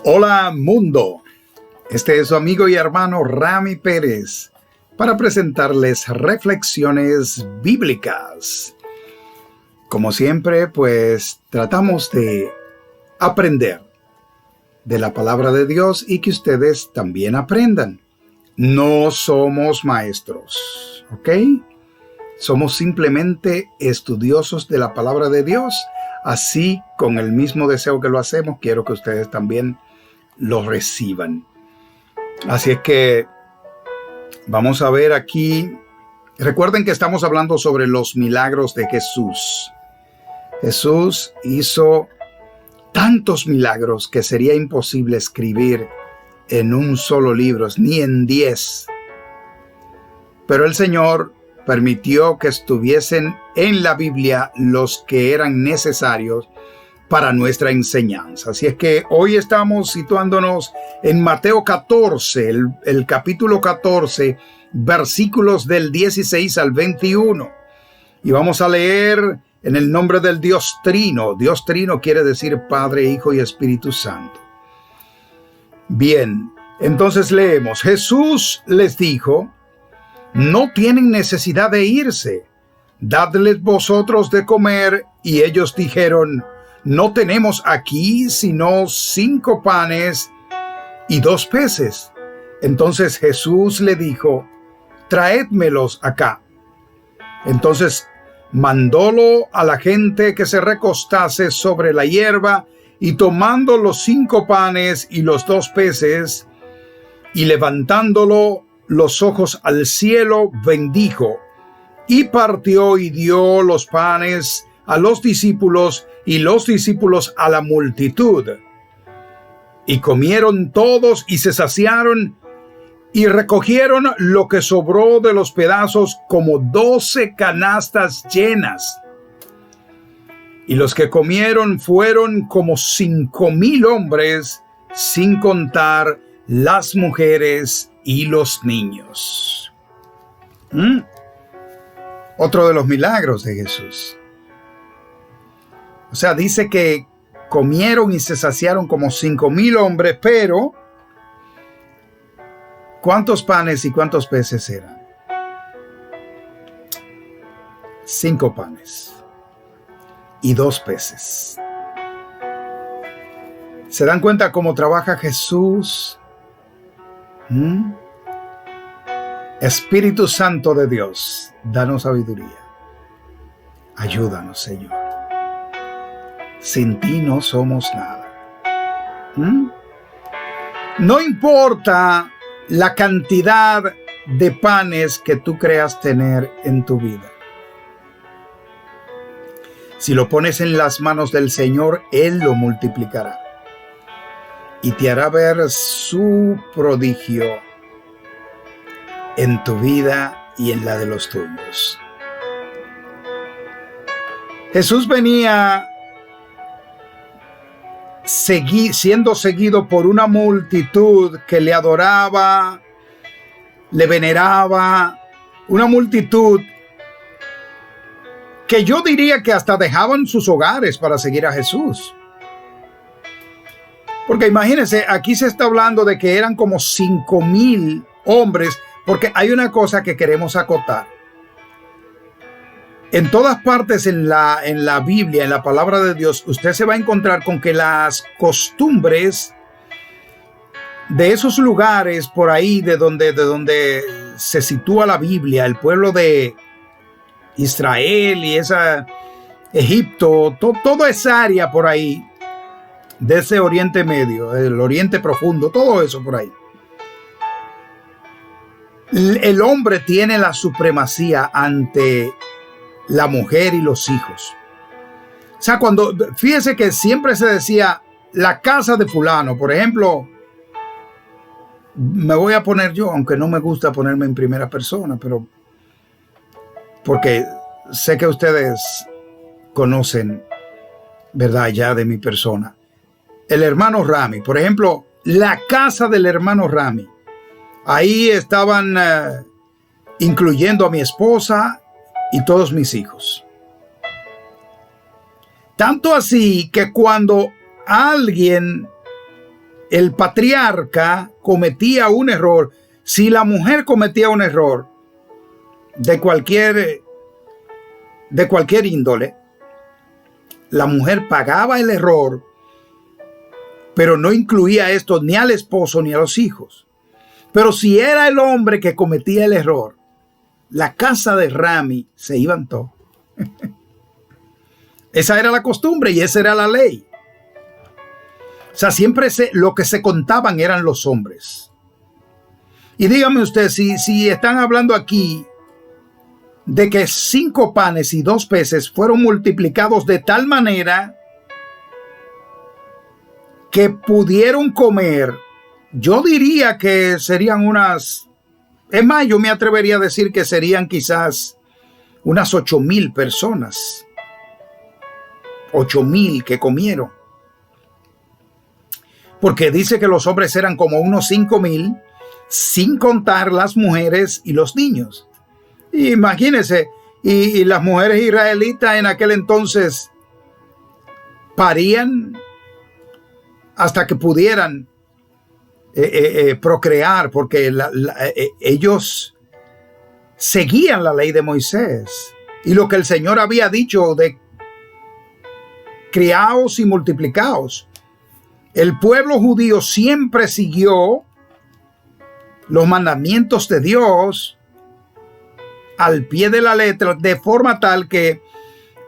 Hola mundo, este es su amigo y hermano Rami Pérez para presentarles reflexiones bíblicas. Como siempre, pues tratamos de aprender de la palabra de Dios y que ustedes también aprendan. No somos maestros, ¿ok? Somos simplemente estudiosos de la palabra de Dios. Así, con el mismo deseo que lo hacemos, quiero que ustedes también lo reciban. Así es que vamos a ver aquí. Recuerden que estamos hablando sobre los milagros de Jesús. Jesús hizo tantos milagros que sería imposible escribir en un solo libro, ni en 10. Pero el Señor permitió que estuviesen en la Biblia los que eran necesarios para nuestra enseñanza. Así es que hoy estamos situándonos en Mateo 14, el capítulo 14, versículos del 16 al 21. Y vamos a leer en el nombre del Dios Trino. Dios Trino quiere decir Padre, Hijo y Espíritu Santo. Bien, entonces leemos. Jesús les dijo: no tienen necesidad de irse, dadles vosotros de comer. Y ellos dijeron: no tenemos aquí sino 5 panes y 2 peces. Entonces Jesús le dijo: traédmelos acá. Entonces mandólo a la gente que se recostase sobre la hierba, y tomando los 5 panes y los 2 peces, y levantándolo los ojos al cielo, bendijo, y partió y dio los panes a los discípulos, y los discípulos a la multitud. Y comieron todos y se saciaron, y recogieron lo que sobró de los pedazos, como 12 canastas llenas. Y los que comieron fueron como 5,000 hombres, sin contar las mujeres y los niños. Otro de los milagros de Jesús. O sea, dice que comieron y se saciaron como 5,000 hombres, pero ¿cuántos panes y cuántos peces eran? 5 panes y 2 peces. ¿Se dan cuenta cómo trabaja Jesús? Espíritu Santo de Dios, danos sabiduría. Ayúdanos, Señor. Sin ti no somos nada. No importa la cantidad de panes que tú creas tener en tu vida. Si lo pones en las manos del Señor, Él lo multiplicará y te hará ver su prodigio en tu vida y en la de los tuyos. Jesús venía siendo seguido por una multitud que le adoraba, le veneraba, una multitud que yo diría que hasta dejaban sus hogares para seguir a Jesús. Porque imagínense, aquí se está hablando de que eran como 5,000 hombres, porque hay una cosa que queremos acotar. En todas partes en la Biblia, en la palabra de Dios, usted se va a encontrar con que las costumbres de esos lugares por ahí, de donde se sitúa la Biblia, el pueblo de Israel y Egipto, toda esa área por ahí, de ese Oriente Medio, el Oriente Profundo, todo eso por ahí. El hombre tiene la supremacía ante la mujer y los hijos. O sea, fíjese que siempre se decía la casa de fulano, por ejemplo, me voy a poner yo, aunque no me gusta ponerme en primera persona, pero porque sé que ustedes conocen, ¿verdad?, ya de mi persona. El hermano Rami, por ejemplo, la casa del hermano Rami. Ahí estaban incluyendo a mi esposa y todos mis hijos. Tanto así que cuando alguien el patriarca cometía un error, si la mujer cometía un error de cualquier índole, la mujer pagaba el error, pero no incluía esto ni al esposo ni a los hijos. Pero si era el hombre que cometía el error, la casa de Rami se iban todos. Esa era la costumbre y esa era la ley. O sea, siempre lo que se contaban eran los hombres. Y dígame usted, si están hablando aquí de que 5 panes y 2 peces fueron multiplicados de tal manera que pudieron comer, yo diría que serían es más, yo me atrevería a decir que serían quizás unas 8,000 personas. 8,000 que comieron. Porque dice que los hombres eran como unos 5,000, sin contar las mujeres y los niños. Imagínense, y las mujeres israelitas en aquel entonces parían hasta que pudieran procrear, porque ellos seguían la ley de Moisés y lo que el Señor había dicho de criaos y multiplicaos. El pueblo judío siempre siguió los mandamientos de Dios al pie de la letra, de forma tal que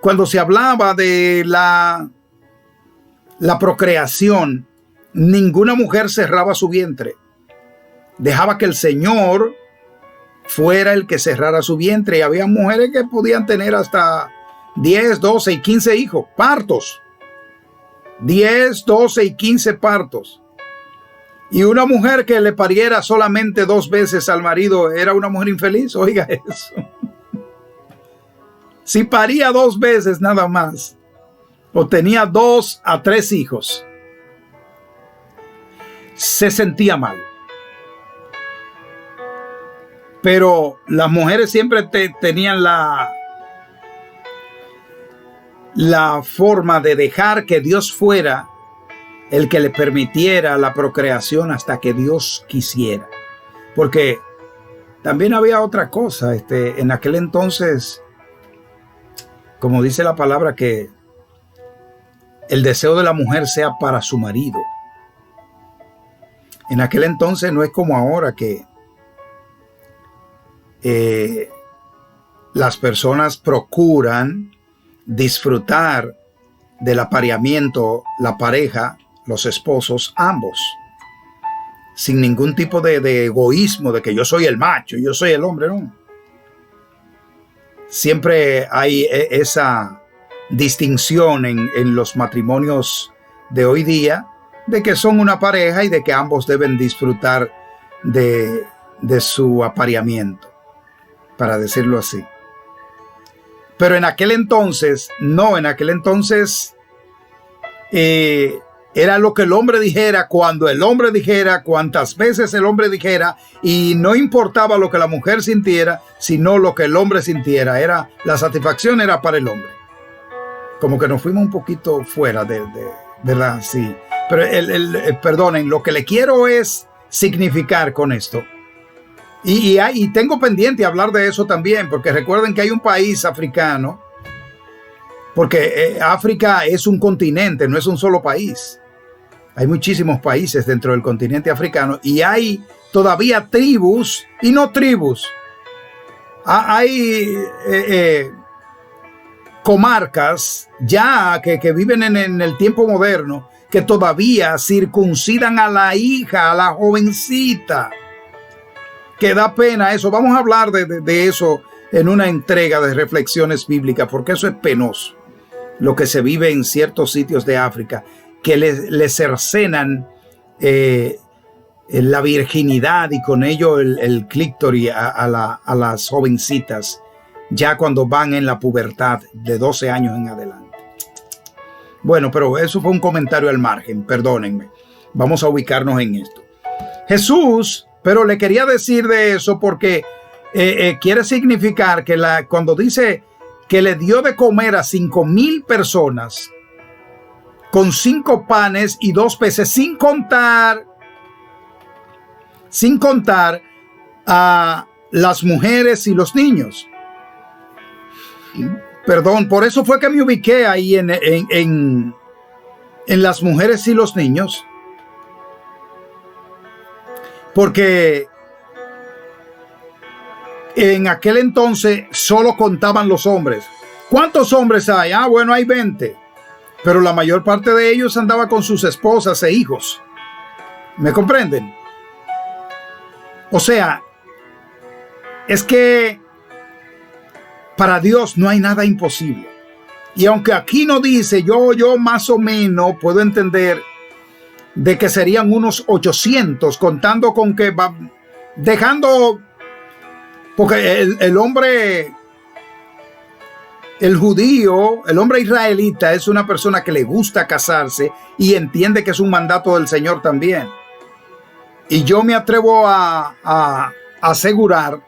cuando se hablaba de la procreación, ninguna mujer cerraba su vientre. Dejaba que el Señor fuera el que cerrara su vientre. Y había mujeres que podían tener hasta 10, 12 y 15 hijos, partos. 10, 12 y 15 partos. Y una mujer que le pariera solamente 2 veces al marido era una mujer infeliz. Oiga eso. Si paría 2 veces nada más, o tenía 2 a 3 hijos, se sentía mal. Pero las mujeres siempre tenían la forma de dejar que Dios fuera el que le permitiera la procreación hasta que Dios quisiera. Porque también había otra cosa, en aquel entonces, como dice la palabra, que el deseo de la mujer sea para su marido. En aquel entonces no es como ahora que las personas procuran disfrutar del apareamiento, la pareja, los esposos, ambos, sin ningún tipo de egoísmo de que yo soy el macho, yo soy el hombre, no. Siempre hay esa distinción en los matrimonios de hoy día, de que son una pareja y de que ambos deben disfrutar de su apareamiento, para decirlo así. Pero en aquel entonces, no, en aquel entonces era lo que el hombre dijera, cuando el hombre dijera, cuantas veces el hombre dijera, y no importaba lo que la mujer sintiera, sino lo que el hombre sintiera. La satisfacción era para el hombre. Como que nos fuimos un poquito fuera de ¿verdad? Sí. Pero perdonen, lo que le quiero es significar con esto. Y tengo pendiente hablar de eso también, porque recuerden que hay un país africano, porque África es un continente, no es un solo país. Hay muchísimos países dentro del continente africano y hay todavía tribus y no tribus. Hay comarcas ya que viven en el tiempo moderno que todavía circuncidan a la hija, a la jovencita. Que da pena eso. Vamos a hablar de eso en una entrega de reflexiones bíblicas, porque eso es penoso. Lo que se vive en ciertos sitios de África, que le cercenan la virginidad y con ello el clítoris a las jovencitas, ya cuando van en la pubertad de 12 años en adelante. Bueno, pero eso fue un comentario al margen, perdónenme. Vamos a ubicarnos en esto. Jesús, pero le quería decir de eso porque quiere significar que cuando dice que le dio de comer a 5,000 personas, con 5 panes y 2 peces, sin contar a las mujeres y los niños. Perdón, por eso fue que me ubiqué ahí en las mujeres y los niños, porque en aquel entonces solo contaban los hombres. ¿Cuántos hombres hay? Bueno, hay 20, pero la mayor parte de ellos andaba con sus esposas e hijos. ¿Me comprenden? O sea, es que para Dios no hay nada imposible. Y aunque aquí no dice, yo más o menos puedo entender de que serían unos 800, contando con que va dejando, porque el hombre, el judío, el hombre israelita es una persona que le gusta casarse y entiende que es un mandato del Señor también. Y yo me atrevo a asegurar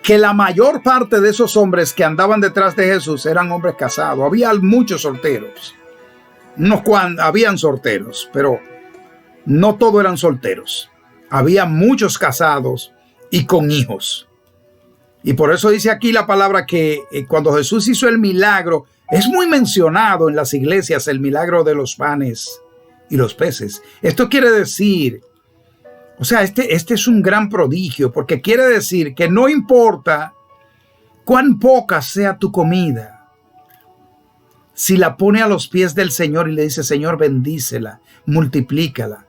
que la mayor parte de esos hombres que andaban detrás de Jesús eran hombres casados. Había muchos solteros. Habían solteros, pero no todos eran solteros. Había muchos casados y con hijos. Y por eso dice aquí la palabra que cuando Jesús hizo el milagro, es muy mencionado en las iglesias el milagro de los panes y los peces. Esto quiere decir, o sea, este es un gran prodigio, porque quiere decir que no importa cuán poca sea tu comida, si la pone a los pies del Señor y le dice, Señor, bendícela, multiplícala,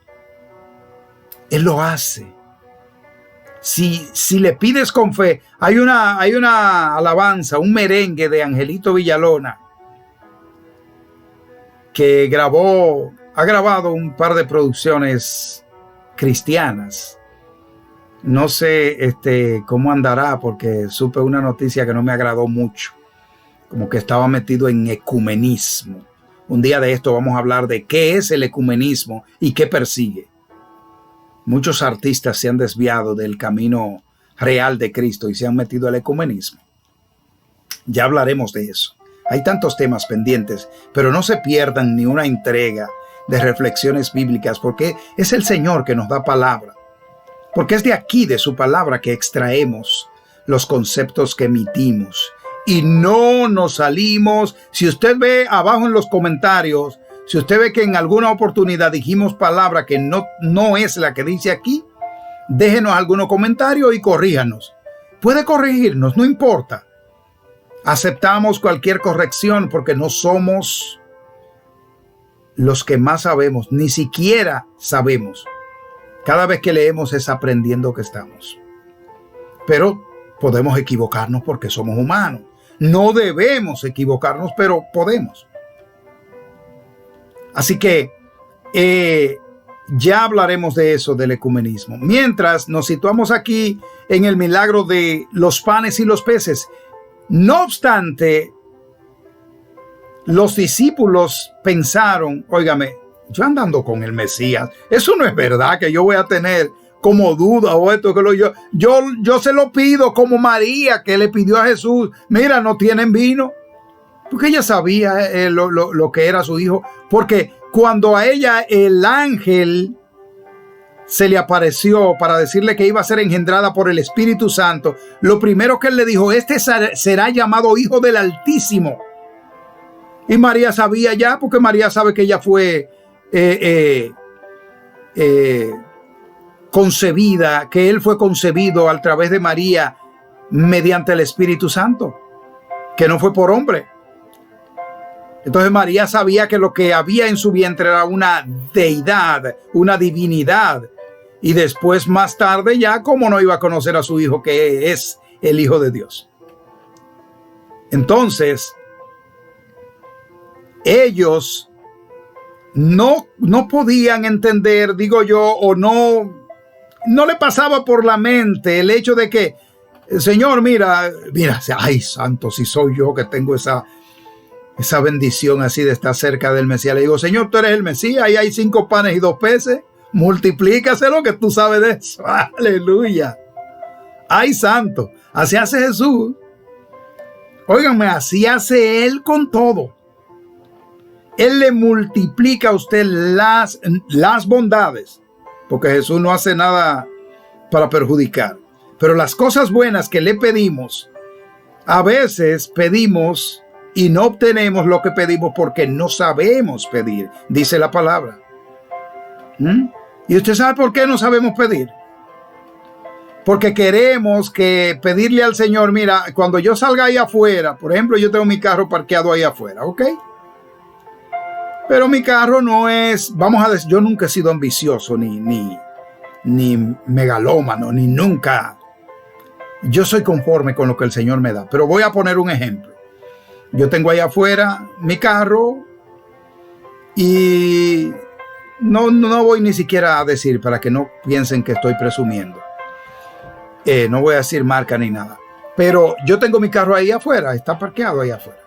Él lo hace. Si le pides con fe, hay una alabanza, un merengue de Angelito Villalona, que ha grabado un par de producciones cristianas. No sé cómo andará, porque supe una noticia que no me agradó mucho, como que estaba metido en ecumenismo. Un día de esto vamos a hablar de qué es el ecumenismo y qué persigue. Muchos artistas se han desviado del camino real de Cristo y se han metido al ecumenismo. Ya hablaremos de eso. Hay tantos temas pendientes, pero no se pierdan ni una entrega de reflexiones bíblicas, porque es el Señor que nos da palabra, porque es de aquí, de su palabra, que extraemos los conceptos que emitimos y no nos salimos. Si usted ve abajo en los comentarios, si usted ve que en alguna oportunidad dijimos palabra que no es la que dice aquí, déjenos algún comentario y corríjanos. Puede corregirnos, no importa. Aceptamos cualquier corrección porque no somos los que más sabemos, ni siquiera sabemos. Cada vez que leemos es aprendiendo que estamos. Pero podemos equivocarnos porque somos humanos. No debemos equivocarnos, pero podemos. Así que ya hablaremos de eso, del ecumenismo. Mientras nos situamos aquí en el milagro de los panes y los peces. No obstante, los discípulos pensaron, óigame, yo andando con el Mesías, eso no es verdad que yo voy a tener como duda o esto que yo se lo pido como María, que le pidió a Jesús, mira, no tienen vino. Porque ella sabía lo que era su hijo. Porque cuando a ella el ángel se le apareció para decirle que iba a ser engendrada por el Espíritu Santo, lo primero que él le dijo, será llamado Hijo del Altísimo. Y María sabía ya, porque María sabe que ella fue concebida, que él fue concebido a través de María mediante el Espíritu Santo, que no fue por hombre. Entonces María sabía que lo que había en su vientre era una deidad, una divinidad. Y después, más tarde, ya cómo no iba a conocer a su hijo, que es el Hijo de Dios. Entonces, ellos no podían entender, digo yo, o no le pasaba por la mente el hecho de que, Señor, mira, ay, santo, si soy yo que tengo esa bendición así de estar cerca del Mesías. Le digo, Señor, tú eres el Mesías, ahí hay 5 panes y 2 peces, multiplícaselo, que tú sabes de eso. Aleluya. Ay, santo, así hace Jesús. Óiganme, así hace Él con todo. Él le multiplica a usted las bondades, porque Jesús no hace nada para perjudicar. Pero las cosas buenas que le pedimos, a veces pedimos y no obtenemos lo que pedimos porque no sabemos pedir, dice la palabra. ¿Y usted sabe por qué no sabemos pedir? Porque queremos pedirle al Señor, mira, cuando yo salga ahí afuera, por ejemplo, yo tengo mi carro parqueado ahí afuera, ¿ok? Pero mi carro no es, vamos a decir, yo nunca he sido ambicioso, ni megalómano, ni nunca. Yo soy conforme con lo que el Señor me da. Pero voy a poner un ejemplo. Yo tengo ahí afuera mi carro y no voy ni siquiera a decir para que no piensen que estoy presumiendo. No voy a decir marca ni nada. Pero yo tengo mi carro ahí afuera, está parqueado ahí afuera.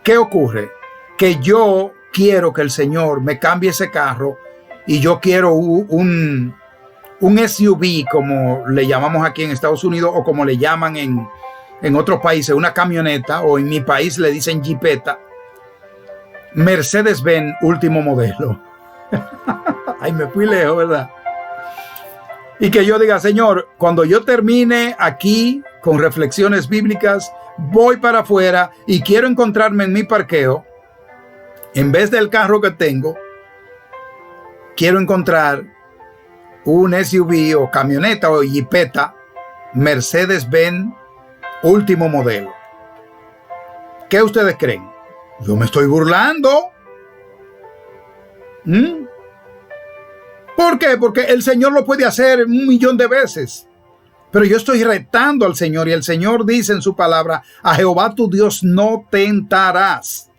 ¿Qué ocurre? Que yo quiero que el Señor me cambie ese carro y yo quiero un SUV, como le llamamos aquí en Estados Unidos o como le llaman en otros países, una camioneta, o en mi país le dicen jipeta, Mercedes-Benz último modelo. Ay, me fui lejos, ¿verdad? Y que yo diga, Señor, cuando yo termine aquí con reflexiones bíblicas, voy para afuera y quiero encontrarme en mi parqueo, en vez del carro que tengo, quiero encontrar un SUV o camioneta o jipeta Mercedes-Benz último modelo. ¿Qué ustedes creen? Yo me estoy burlando. ¿Por qué? Porque el Señor lo puede hacer 1,000,000 de veces. Pero yo estoy retando al Señor y el Señor dice en su palabra, a Jehová tu Dios no tentarás.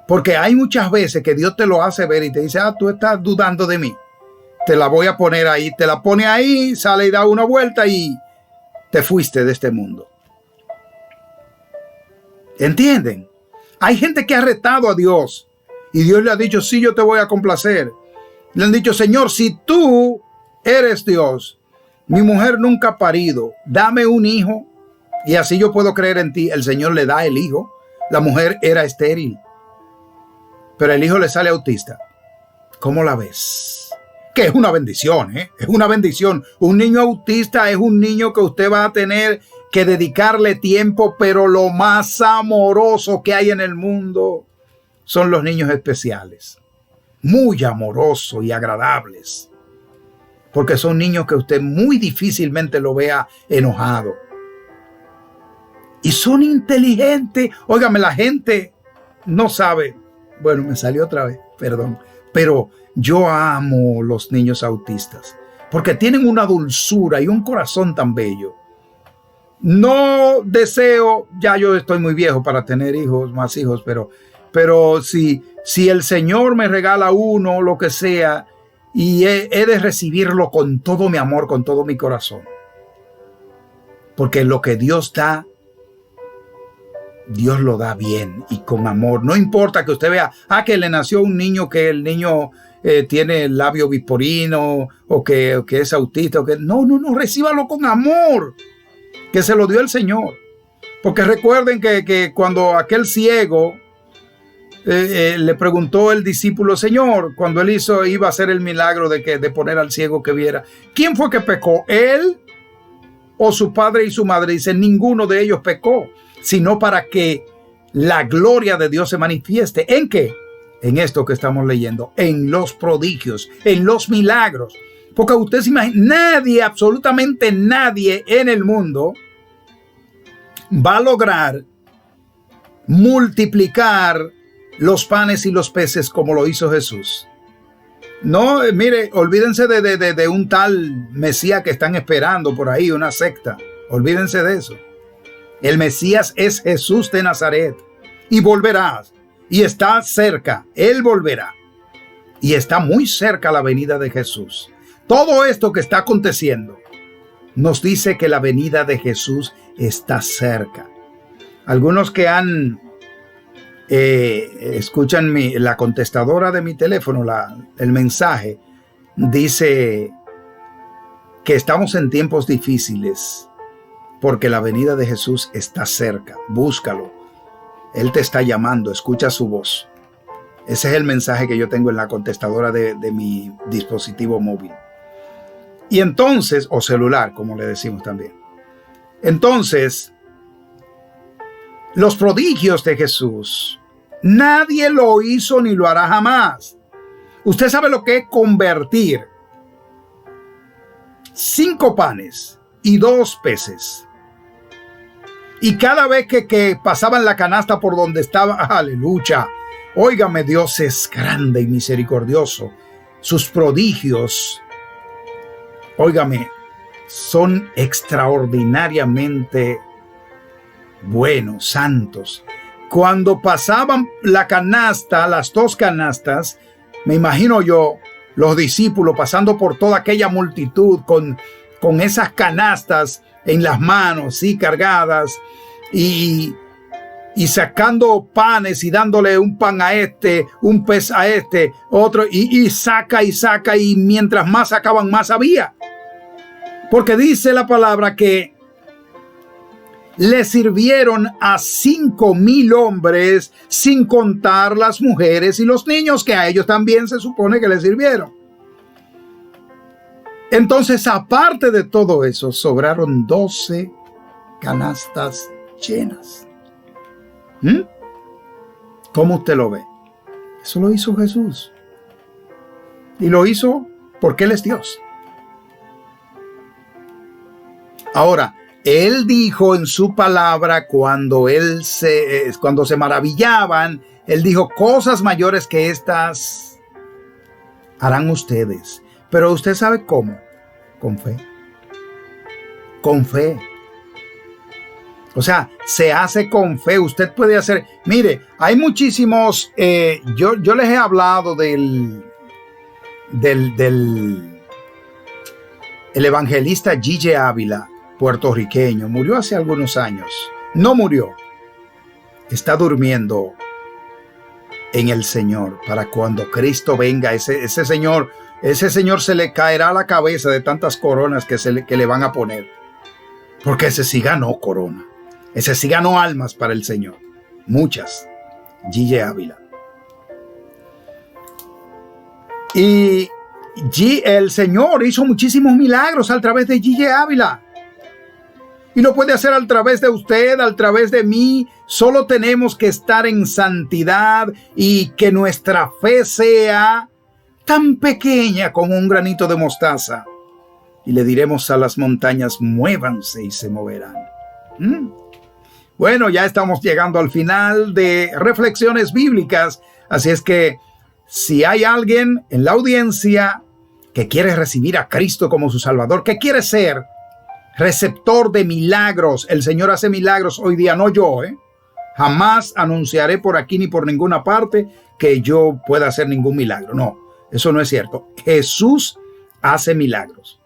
Porque hay muchas veces que Dios te lo hace ver y te dice, tú estás dudando de mí. Te la voy a poner ahí, te la pone ahí, sale y da una vuelta y te fuiste de este mundo. ¿Entienden? Hay gente que ha retado a Dios y Dios le ha dicho, sí, yo te voy a complacer. Le han dicho, Señor, si tú eres Dios, mi mujer nunca ha parido, dame un hijo y así yo puedo creer en ti. El Señor le da el hijo. La mujer era estéril, pero el hijo le sale autista. ¿Cómo la ves? Que es una bendición, ¿eh? Es una bendición. Un niño autista es un niño que usted va a tener que dedicarle tiempo, pero lo más amoroso que hay en el mundo son los niños especiales. Muy amorosos y agradables. Porque son niños que usted muy difícilmente lo vea enojado. Y son inteligentes. Óigame, la gente no sabe. Bueno, me salió otra vez, perdón. Pero yo amo los niños autistas. Porque tienen una dulzura y un corazón tan bello. No deseo, ya yo estoy muy viejo para tener hijos, más hijos, pero si el Señor me regala uno, lo que sea, y he de recibirlo con todo mi amor, con todo mi corazón. Porque lo que Dios da, Dios lo da bien y con amor. No importa que usted vea, que le nació un niño, que el niño tiene el labio bisporino, o que es autista, no, recíbalo con amor, que se lo dio el Señor. Porque recuerden que cuando aquel ciego le preguntó el discípulo, Señor, cuando él iba a hacer el milagro de poner al ciego que viera, ¿quién fue que pecó? ¿Él o su padre y su madre? Dice, ninguno de ellos pecó, sino para que la gloria de Dios se manifieste. ¿En qué? En esto que estamos leyendo, en los prodigios, en los milagros. Porque usted se imagina, nadie, absolutamente nadie en el mundo va a lograr multiplicar los panes y los peces como lo hizo Jesús. No, mire, olvídense de un tal Mesías que están esperando por ahí, una secta. Olvídense de eso. El Mesías es Jesús de Nazaret y volverá. Y está cerca, Él volverá. Y está muy cerca la venida de Jesús. Todo esto que está aconteciendo nos dice que la venida de Jesús está cerca. Algunos que escuchan la contestadora de mi teléfono, el mensaje, dice que estamos en tiempos difíciles porque la venida de Jesús está cerca. Búscalo. Él te está llamando, escucha su voz. Ese es el mensaje que yo tengo en la contestadora de mi dispositivo móvil. Y entonces, o celular, como le decimos también. Entonces, los prodigios de Jesús, nadie lo hizo ni lo hará jamás. Usted sabe lo que es convertir 5 panes y 2 peces. Y cada vez que pasaban la canasta por donde estaba, aleluya, óigame, Dios es grande y misericordioso. Sus prodigios, óigame, son extraordinariamente buenos, santos. Cuando pasaban la canasta, las 2 canastas, me imagino yo, los discípulos pasando por toda aquella multitud con esas canastas en las manos, sí, cargadas, y sacando panes y dándole un pan a este, un pez a este, otro, y saca, y mientras más sacaban, más había. Porque dice la palabra que le sirvieron a 5,000 hombres, sin contar las mujeres y los niños, que a ellos también se supone que les sirvieron. Entonces, aparte de todo eso, sobraron 12 canastas llenas. ¿Cómo usted lo ve? Eso lo hizo Jesús. Y lo hizo porque Él es Dios. Ahora, Él dijo en su palabra, cuando se maravillaban, Él dijo, cosas mayores que estas harán ustedes. Pero usted sabe cómo. Con fe. Con fe. O sea, se hace con fe. Usted puede hacer. Mire, hay muchísimos. Yo les he hablado el evangelista G.J. Ávila, puertorriqueño. Murió hace algunos años. No murió. Está durmiendo en el Señor para cuando Cristo venga. Ese Señor se le caerá la cabeza de tantas coronas que le van a poner. Porque ese sí ganó corona. Ese sí ganó almas para el Señor. Muchas. G.J. Ávila. Y el Señor hizo muchísimos milagros a través de G.J. Ávila. Y lo puede hacer a través de usted, a través de mí. Solo tenemos que estar en santidad y que nuestra fe sea tan pequeña como un granito de mostaza. Y le diremos a las montañas, muévanse y se moverán. Bueno, ya estamos llegando al final de Reflexiones Bíblicas. Así es que si hay alguien en la audiencia que quiere recibir a Cristo como su Salvador, que quiere ser receptor de milagros, el Señor hace milagros hoy día, no yo, Jamás anunciaré por aquí ni por ninguna parte que yo pueda hacer ningún milagro. No, eso no es cierto. Jesús hace milagros.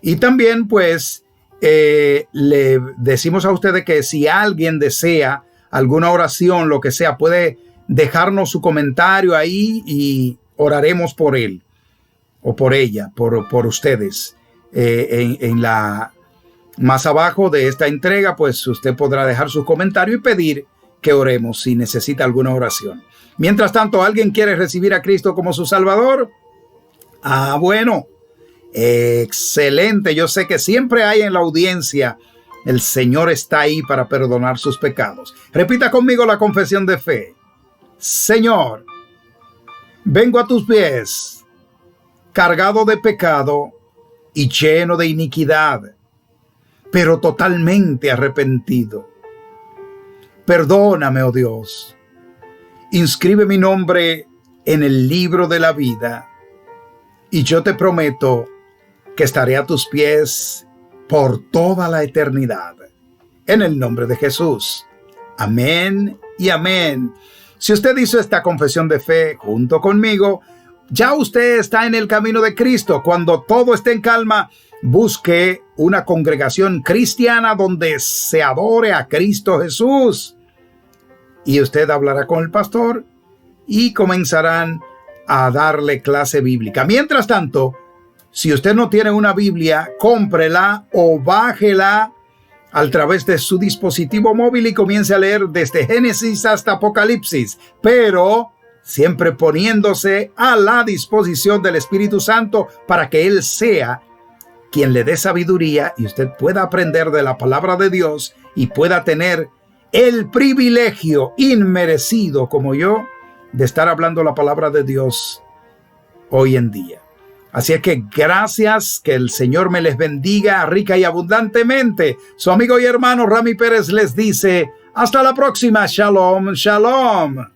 Y también, pues, le decimos a ustedes que si alguien desea alguna oración, lo que sea, puede dejarnos su comentario ahí y oraremos por él o por ella, por ustedes. Más abajo de esta entrega, pues usted podrá dejar su comentario y pedir que oremos si necesita alguna oración. Mientras tanto, ¿alguien quiere recibir a Cristo como su Salvador? Bueno, excelente. Yo sé que siempre hay en la audiencia. El Señor está ahí para perdonar sus pecados. Repita conmigo la confesión de fe. Señor, vengo a tus pies, cargado de pecado y lleno de iniquidad, pero totalmente arrepentido. Perdóname, oh Dios. Inscribe mi nombre en el libro de la vida y yo te prometo que estaré a tus pies por toda la eternidad. En el nombre de Jesús. Amén y amén. Si usted hizo esta confesión de fe junto conmigo, ya usted está en el camino de Cristo. Cuando todo esté en calma, busque una congregación cristiana donde se adore a Cristo Jesús. Y usted hablará con el pastor y comenzarán a darle clase bíblica. Mientras tanto, si usted no tiene una Biblia, cómprela o bájela a través de su dispositivo móvil y comience a leer desde Génesis hasta Apocalipsis, pero siempre poniéndose a la disposición del Espíritu Santo para que Él sea quien le dé sabiduría y usted pueda aprender de la palabra de Dios y pueda tener el privilegio inmerecido como yo de estar hablando la palabra de Dios hoy en día. Así es que gracias, que el Señor me les bendiga rica y abundantemente. Su amigo y hermano Rami Pérez les dice, hasta la próxima. Shalom, shalom.